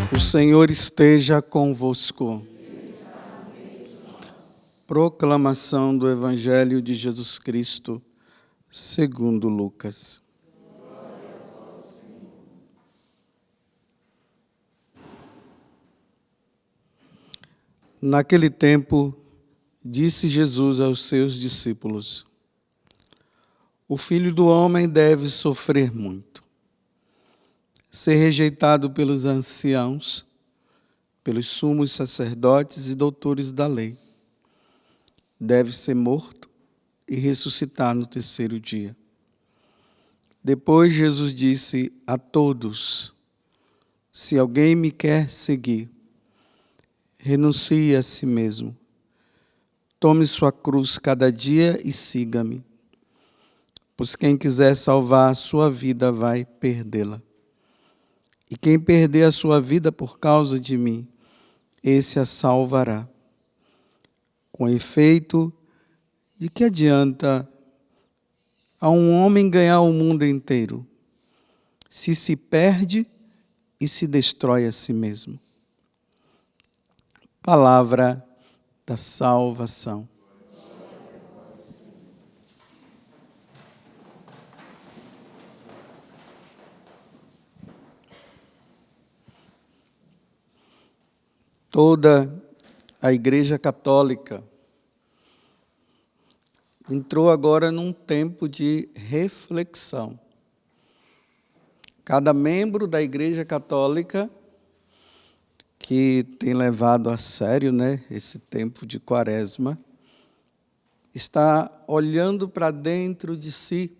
O Senhor esteja convosco. Proclamação do Evangelho de Jesus Cristo, segundo Lucas. Naquele tempo, disse Jesus aos seus discípulos: O Filho do Homem deve sofrer muito, ser rejeitado pelos anciãos, pelos sumos sacerdotes e doutores da lei. Deve ser morto e ressuscitar no terceiro dia. Depois Jesus disse a todos: Se alguém me quer seguir, renuncie a si mesmo. Tome sua cruz cada dia e siga-me. Pois quem quiser salvar a sua vida vai perdê-la. E quem perder a sua vida por causa de mim, esse a salvará. Com efeito, de que adianta a um homem ganhar o mundo inteiro, se perde e se destrói a si mesmo? Palavra da salvação. Toda a Igreja Católica entrou agora num tempo de reflexão. Cada membro da Igreja Católica que tem levado a sério, esse tempo de Quaresma, está olhando para dentro de si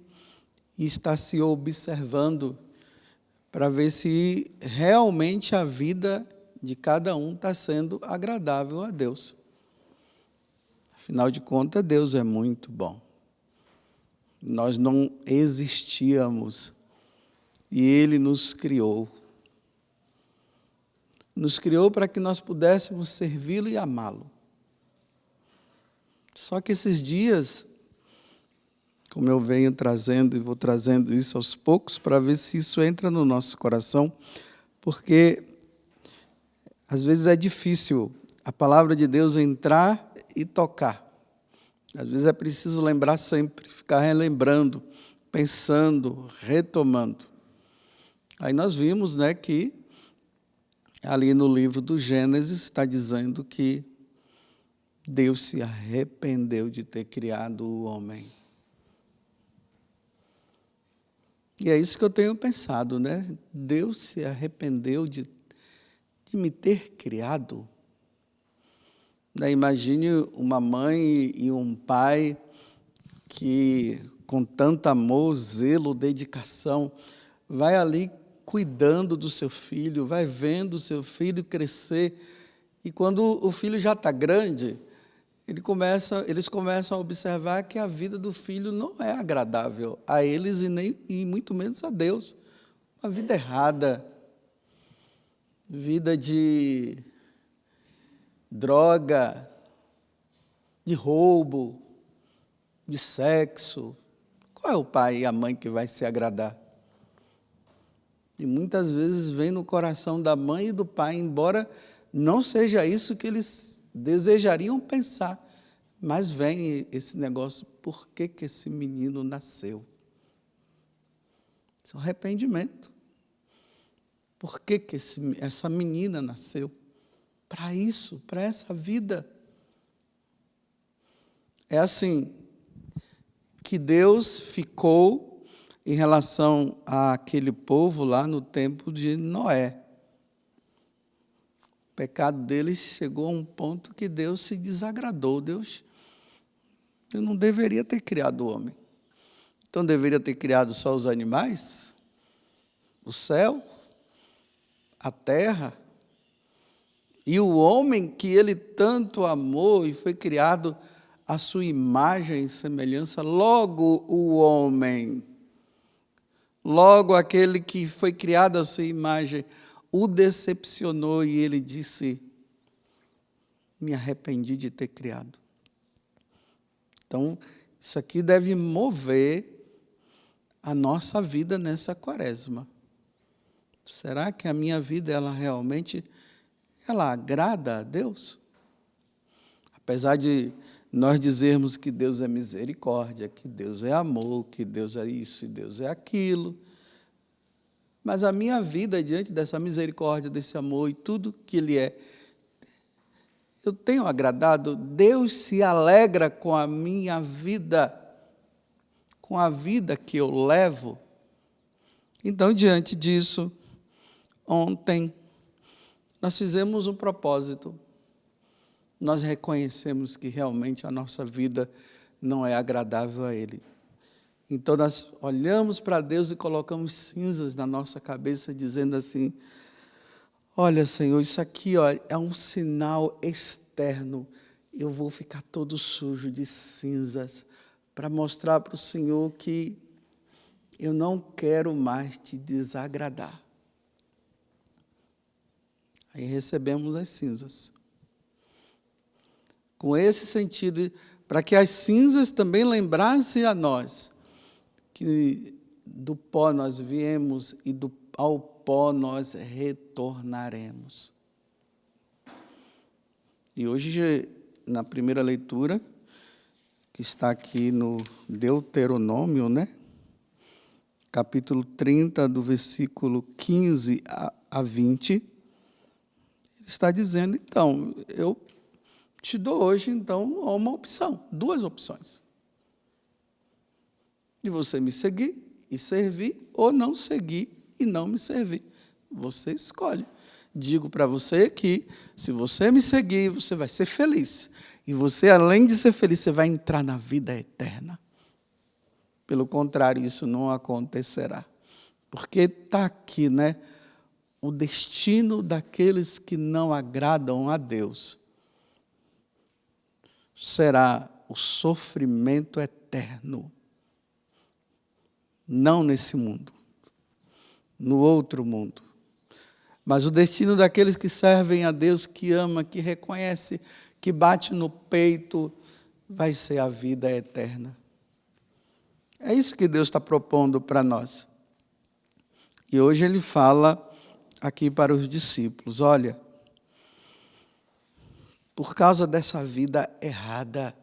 e está se observando para ver se realmente a vida de cada um está sendo agradável a Deus. Afinal de contas, Deus é muito bom. Nós não existíamos e Ele nos criou. Nos criou para que nós pudéssemos servi-lo e amá-lo. Só que esses dias, como eu venho trazendo e vou trazendo isso aos poucos para ver se isso entra no nosso coração, porque às vezes é difícil a palavra de Deus entrar e tocar. Às vezes é preciso lembrar sempre, ficar relembrando, pensando, retomando. Aí nós vimos, que ali no livro do Gênesis está dizendo que Deus se arrependeu de ter criado o homem. E é isso que eu tenho pensado, Deus se arrependeu de me ter criado. Imagine uma mãe e um pai que, com tanto amor, zelo, dedicação, vai ali cuidando do seu filho, vai vendo o seu filho crescer. E quando o filho já está grande, eles começam a observar que a vida do filho não é agradável a eles e muito menos a Deus. Uma vida errada, vida de droga, de roubo, de sexo. Qual é o pai e a mãe que vai se agradar? E muitas vezes vem no coração da mãe e do pai, embora não seja isso que eles desejariam pensar, mas vem esse negócio: por que esse menino nasceu? Isso é um arrependimento. Por que essa menina nasceu? Para isso, para essa vida. É assim que Deus ficou em relação àquele povo lá no tempo de Noé. O pecado deles chegou a um ponto que Deus se desagradou. Deus não deveria ter criado o homem. Então, deveria ter criado só os animais, o céu, a terra, e o homem que ele tanto amou e foi criado à sua imagem e semelhança. Logo o homem, logo aquele que foi criado à sua imagem, o decepcionou e ele disse: me arrependi de ter criado. Então, isso aqui deve mover a nossa vida nessa Quaresma. Será que a minha vida, ela realmente, ela agrada a Deus? Apesar de nós dizermos que Deus é misericórdia, que Deus é amor, que Deus é isso e Deus é aquilo, mas a minha vida, diante dessa misericórdia, desse amor e tudo que Ele é, eu tenho agradado? Deus se alegra com a minha vida, com a vida que eu levo? Então, diante disso, ontem, nós fizemos um propósito. Nós reconhecemos que realmente a nossa vida não é agradável a Ele. Então, nós olhamos para Deus e colocamos cinzas na nossa cabeça, dizendo assim: olha, Senhor, isso aqui, ó, é um sinal externo. Eu vou ficar todo sujo de cinzas para mostrar para o Senhor que eu não quero mais te desagradar. Aí recebemos as cinzas. Com esse sentido, para que as cinzas também lembrassem a nós que do pó nós viemos e ao pó nós retornaremos. E hoje, na primeira leitura, que está aqui no Deuteronômio, né? Capítulo 30, do versículo 15 a 20, ele está dizendo, então, eu te dou hoje, então, uma opção, duas opções. De você me seguir e servir, ou não seguir e não me servir. Você escolhe. Digo para você que, se você me seguir, você vai ser feliz. E você, além de ser feliz, você vai entrar na vida eterna. Pelo contrário, isso não acontecerá. Porque está aqui, né? O destino daqueles que não agradam a Deus será o sofrimento eterno. Não nesse mundo, no outro mundo. Mas o destino daqueles que servem a Deus, que ama, que reconhece, que bate no peito, vai ser a vida eterna. É isso que Deus está propondo para nós. E hoje Ele fala aqui para os discípulos, olha, por causa dessa vida errada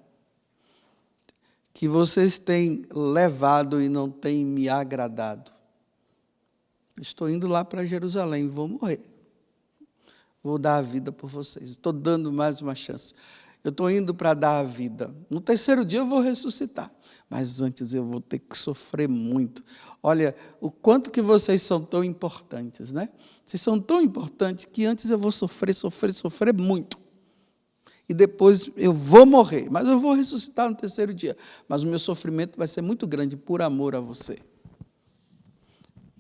que vocês têm levado e não têm me agradado, estou indo lá para Jerusalém, vou morrer. Vou dar a vida por vocês. Estou dando mais uma chance. Eu estou indo para dar a vida. No terceiro dia eu vou ressuscitar. Mas antes eu vou ter que sofrer muito. Olha, o quanto que vocês são tão importantes, né? Vocês são tão importantes que antes eu vou sofrer muito. E depois eu vou morrer. Mas eu vou ressuscitar no terceiro dia. Mas o meu sofrimento vai ser muito grande por amor a você.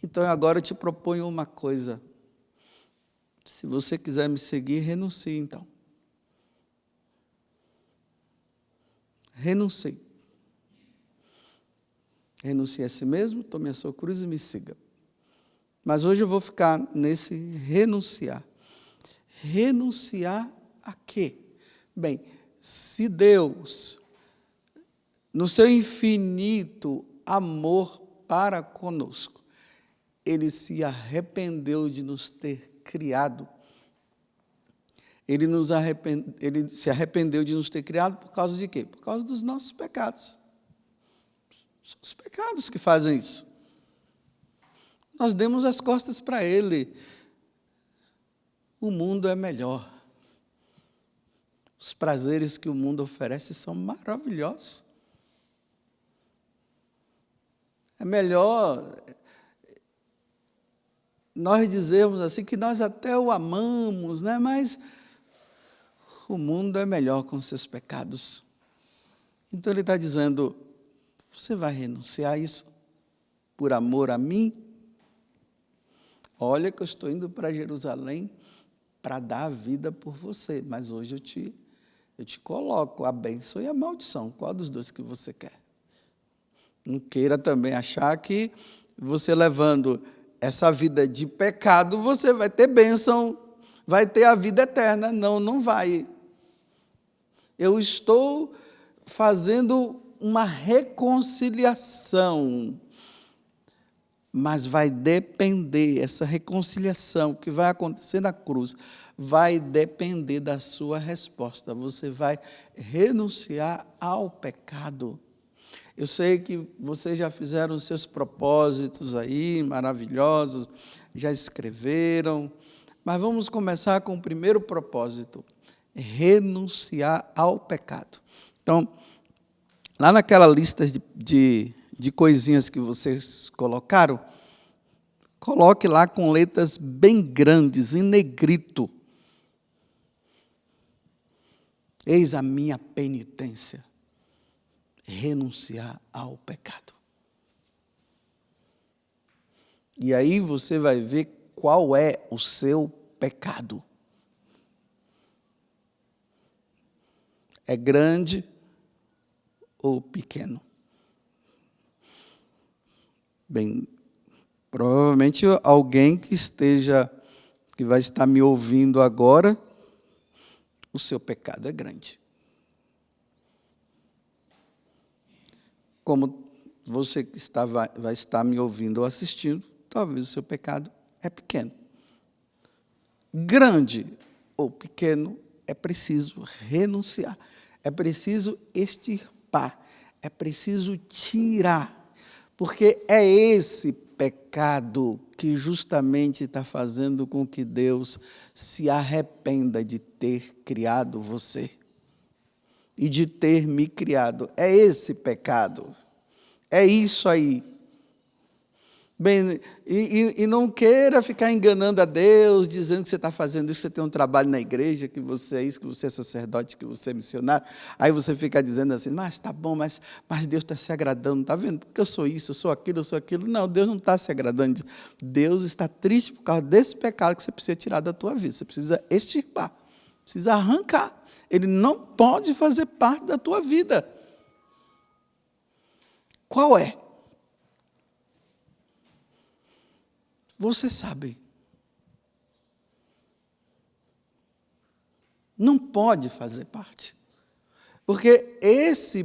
Então agora eu te proponho uma coisa. Se você quiser me seguir, renuncie então. Renuncie. Renuncie a si mesmo, tome a sua cruz e me siga. Mas hoje eu vou ficar nesse renunciar. Renunciar a quê? Bem, se Deus, no seu infinito amor para conosco, Ele se arrependeu de nos ter criado. Ele se arrependeu de nos ter criado por causa de quê? Por causa dos nossos pecados. São os pecados que fazem isso. Nós demos as costas para Ele. O mundo é melhor. Os prazeres que o mundo oferece são maravilhosos. É melhor nós dizermos assim que nós até o amamos, né? Mas o mundo é melhor com seus pecados. Então Ele está dizendo, você vai renunciar a isso por amor a mim? Olha que eu estou indo para Jerusalém para dar a vida por você, mas hoje eu te coloco a bênção e a maldição. Qual dos dois que você quer? Não queira também achar que você levando essa vida de pecado, você vai ter bênção, vai ter a vida eterna. Não, não vai. Eu estou fazendo uma reconciliação. mas vai depender, essa reconciliação que vai acontecer na cruz, vai depender da sua resposta. Você vai renunciar ao pecado. Eu sei que vocês já fizeram os seus propósitos aí, maravilhosos, já escreveram, mas vamos começar com o primeiro propósito: renunciar ao pecado. Então, lá naquela lista de coisinhas que vocês colocaram, coloque lá com letras bem grandes, em negrito: eis a minha penitência, renunciar ao pecado. E aí você vai ver qual é o seu pecado. É grande ou pequeno? Bem, provavelmente alguém que vai estar me ouvindo agora, o seu pecado é grande. Como você que vai estar me ouvindo ou assistindo, talvez o seu pecado é pequeno. Grande ou pequeno, é preciso renunciar, é preciso extirpar, é preciso tirar, porque é esse pecado que justamente está fazendo com que Deus se arrependa de ter criado você e de ter me criado. É esse pecado, é isso aí. Bem, e não queira ficar enganando a Deus, dizendo que você está fazendo isso, que você tem um trabalho na igreja, que você é isso, que você é sacerdote, que você é missionário. Aí você fica dizendo assim, mas está bom, mas Deus está se agradando, está vendo? Porque eu sou isso, eu sou aquilo, eu sou aquilo. Não, Deus não está se agradando. Deus está triste por causa desse pecado que você precisa tirar da tua vida. Você precisa extirpar, precisa arrancar. Ele não pode fazer parte da tua vida. Qual é? Você sabe. Não pode fazer parte. Porque esse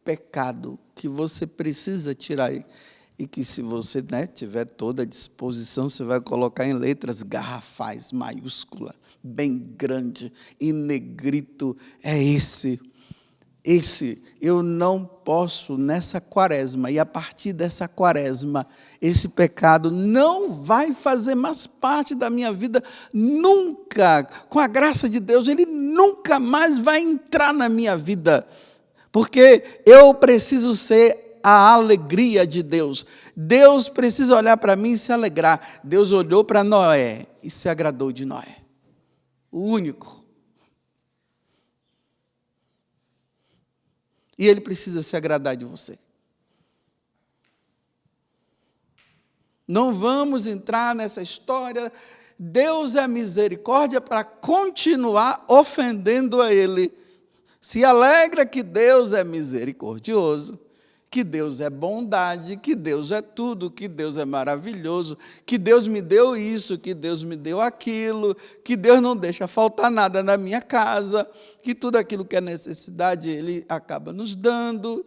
pecado que você precisa tirar, e que se você tiver toda a disposição, você vai colocar em letras garrafais, maiúscula, bem grande, em negrito, é esse. Eu não posso, nessa quaresma, e a partir dessa quaresma, esse pecado não vai fazer mais parte da minha vida, nunca, com a graça de Deus, ele nunca mais vai entrar na minha vida, porque eu preciso ser a alegria de Deus. Deus precisa olhar para mim e se alegrar. Deus olhou para Noé e se agradou de Noé, o único. E ele precisa se agradar de você. Não vamos entrar nessa história. Deus é misericórdia para continuar ofendendo a ele. Se alegra que Deus é misericordioso, que Deus é bondade, que Deus é tudo, que Deus é maravilhoso, que Deus me deu isso, que Deus me deu aquilo, que Deus não deixa faltar nada na minha casa, que tudo aquilo que é necessidade Ele acaba nos dando.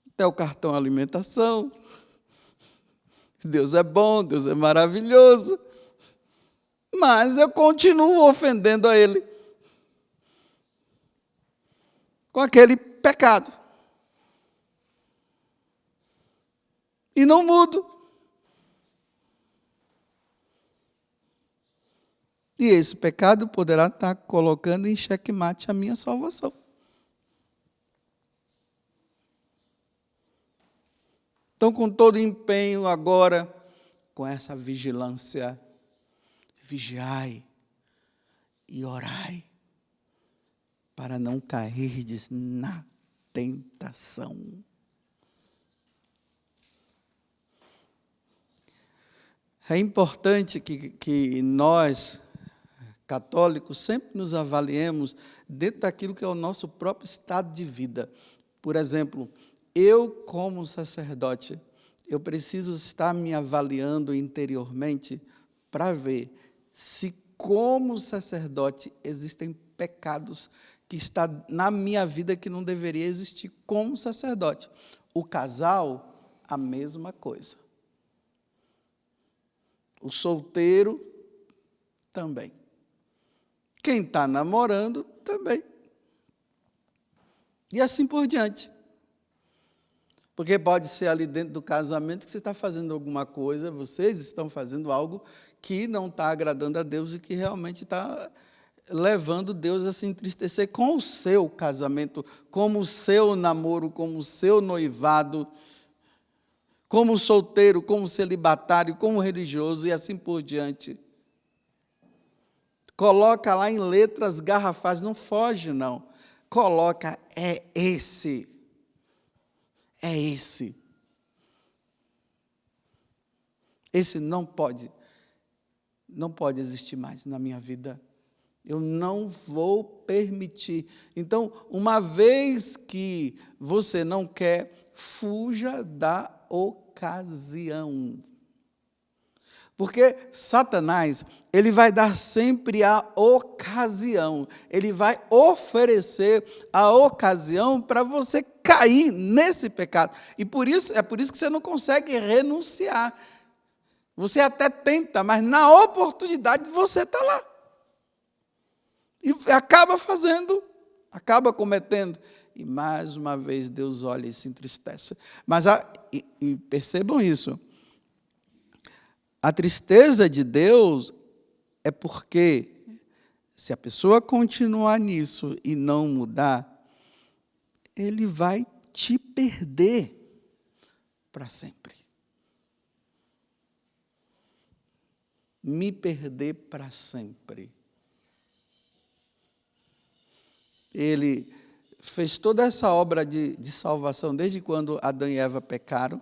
Até o cartão alimentação. Deus é bom, Deus é maravilhoso, mas eu continuo ofendendo a Ele com aquele pecado. E não mudo. E esse pecado poderá estar colocando em xeque-mate a minha salvação. Então, com todo empenho agora, com essa vigilância, vigiai e orai, para não cairdes na tentação. É importante que nós, católicos, sempre nos avaliemos dentro daquilo que é o nosso próprio estado de vida. Por exemplo, eu, como sacerdote, eu preciso estar me avaliando interiormente para ver se, como sacerdote, existem pecados que está na minha vida que não deveria existir como sacerdote. O casal, a mesma coisa. O solteiro, também. Quem está namorando, também. E assim por diante. Porque pode ser ali dentro do casamento que você está fazendo alguma coisa, vocês estão fazendo algo que não está agradando a Deus e que realmente está levando Deus a se entristecer com o seu casamento, como o seu namoro, como o seu noivado, como solteiro, como celibatário, como religioso e assim por diante. Coloca lá em letras garrafais, não foge não. Coloca, é esse. É esse. Esse não pode existir mais na minha vida. Eu não vou permitir. Então, uma vez que você não quer, fuja da ocasião. Porque Satanás, ele vai dar sempre a ocasião, ele vai oferecer a ocasião para você cair nesse pecado. E é por isso que você não consegue renunciar. Você até tenta, mas na oportunidade você está lá. E acaba fazendo, acaba cometendo. E mais uma vez Deus olha e se entristece. Mas e percebam isso. A tristeza de Deus é porque, se a pessoa continuar nisso e não mudar, ele vai te perder para sempre. Me perder para sempre. Ele fez toda essa obra de salvação desde quando Adão e Eva pecaram.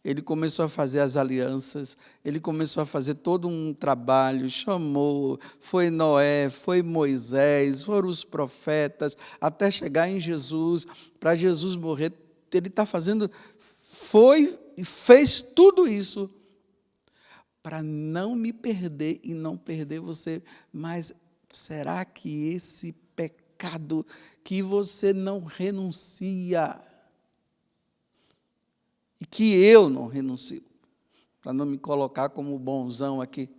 Ele começou a fazer as alianças, ele começou a fazer todo um trabalho, chamou, foi Noé, foi Moisés, foram os profetas, até chegar em Jesus, para Jesus morrer. Ele está fazendo, foi e fez tudo isso para não me perder e não perder você. Mas será que esse pecado que você não renuncia, e que eu não renuncio, para não me colocar como bonzão aqui.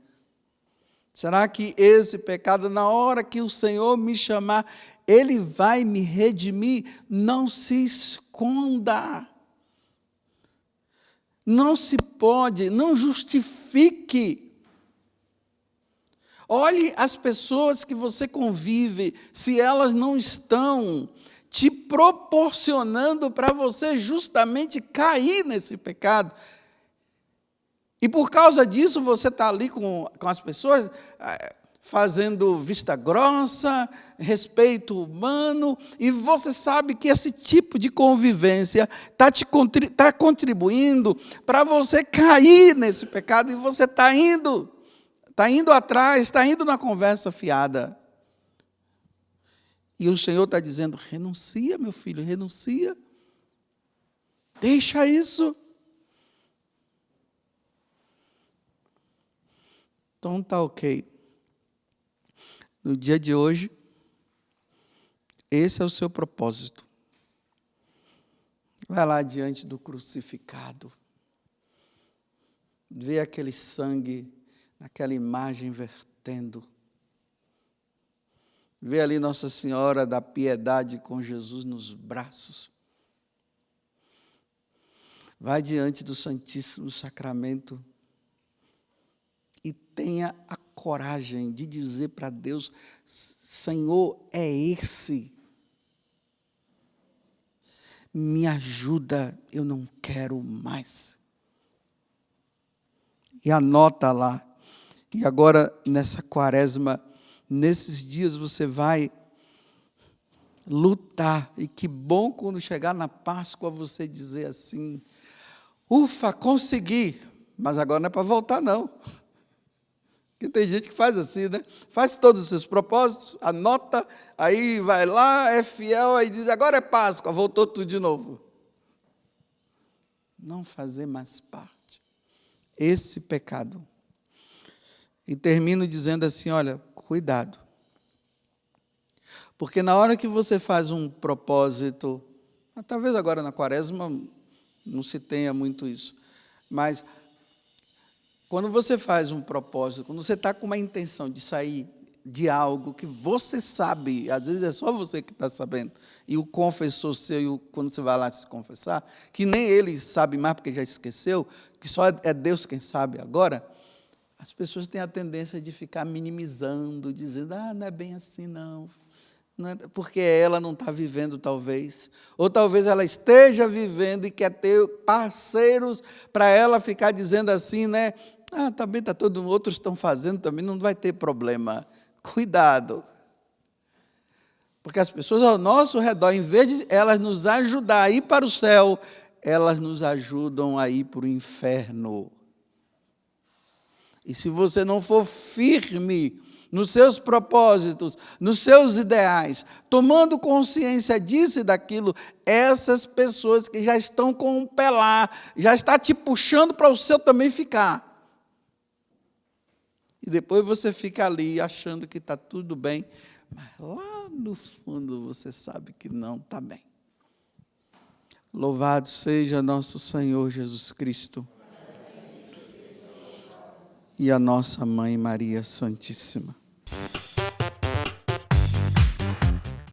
Será que esse pecado, na hora que o Senhor me chamar, Ele vai me redimir? Não se esconda. Não se pode, não justifique. Olhe as pessoas que você convive, se elas não estão te proporcionando para você justamente cair nesse pecado. E por causa disso, você está ali com as pessoas, fazendo vista grossa, respeito humano, e você sabe que esse tipo de convivência está contribuindo para você cair nesse pecado, e você está indo atrás, está indo na conversa fiada. E o Senhor está dizendo, renuncia, meu filho, renuncia. Deixa isso. Então está ok. No dia de hoje, esse é o seu propósito. Vai lá diante do crucificado. Vê aquele sangue, aquela imagem vertendo. Vê ali Nossa Senhora da Piedade com Jesus nos braços. Vai diante do Santíssimo Sacramento e tenha a coragem de dizer para Deus, Senhor, é esse. Me ajuda, eu não quero mais. E anota lá. E agora, nessa quaresma, nesses dias você vai lutar. E que bom quando chegar na Páscoa você dizer assim, ufa, consegui. Mas agora não é para voltar, não. Porque tem gente que faz assim, né? Faz todos os seus propósitos, anota, aí vai lá, é fiel, aí diz, agora é Páscoa, voltou tudo de novo. Não fazer mais parte. Esse pecado. E termino dizendo assim, olha, cuidado. Porque na hora que você faz um propósito, talvez agora na quaresma, não se tenha muito isso. Mas, quando você faz um propósito, quando você está com uma intenção de sair de algo que você sabe, às vezes é só você que está sabendo, e o confessor seu, quando você vai lá se confessar, que nem ele sabe mais porque já esqueceu, que só é Deus quem sabe agora, as pessoas têm a tendência de ficar minimizando, dizendo, não é bem assim não, porque ela não está vivendo talvez, ou talvez ela esteja vivendo e quer ter parceiros para ela ficar dizendo assim, né? Também está outros estão fazendo, também não vai ter problema. Cuidado, porque as pessoas ao nosso redor, em vez de elas nos ajudar a ir para o céu, elas nos ajudam a ir para o inferno. E se você não for firme nos seus propósitos, nos seus ideais, tomando consciência disso e daquilo, essas pessoas que já estão com um pé lá, já está te puxando para o seu também ficar. E depois você fica ali achando que está tudo bem, mas lá no fundo você sabe que não está bem. Louvado seja nosso Senhor Jesus Cristo e a nossa Mãe Maria Santíssima.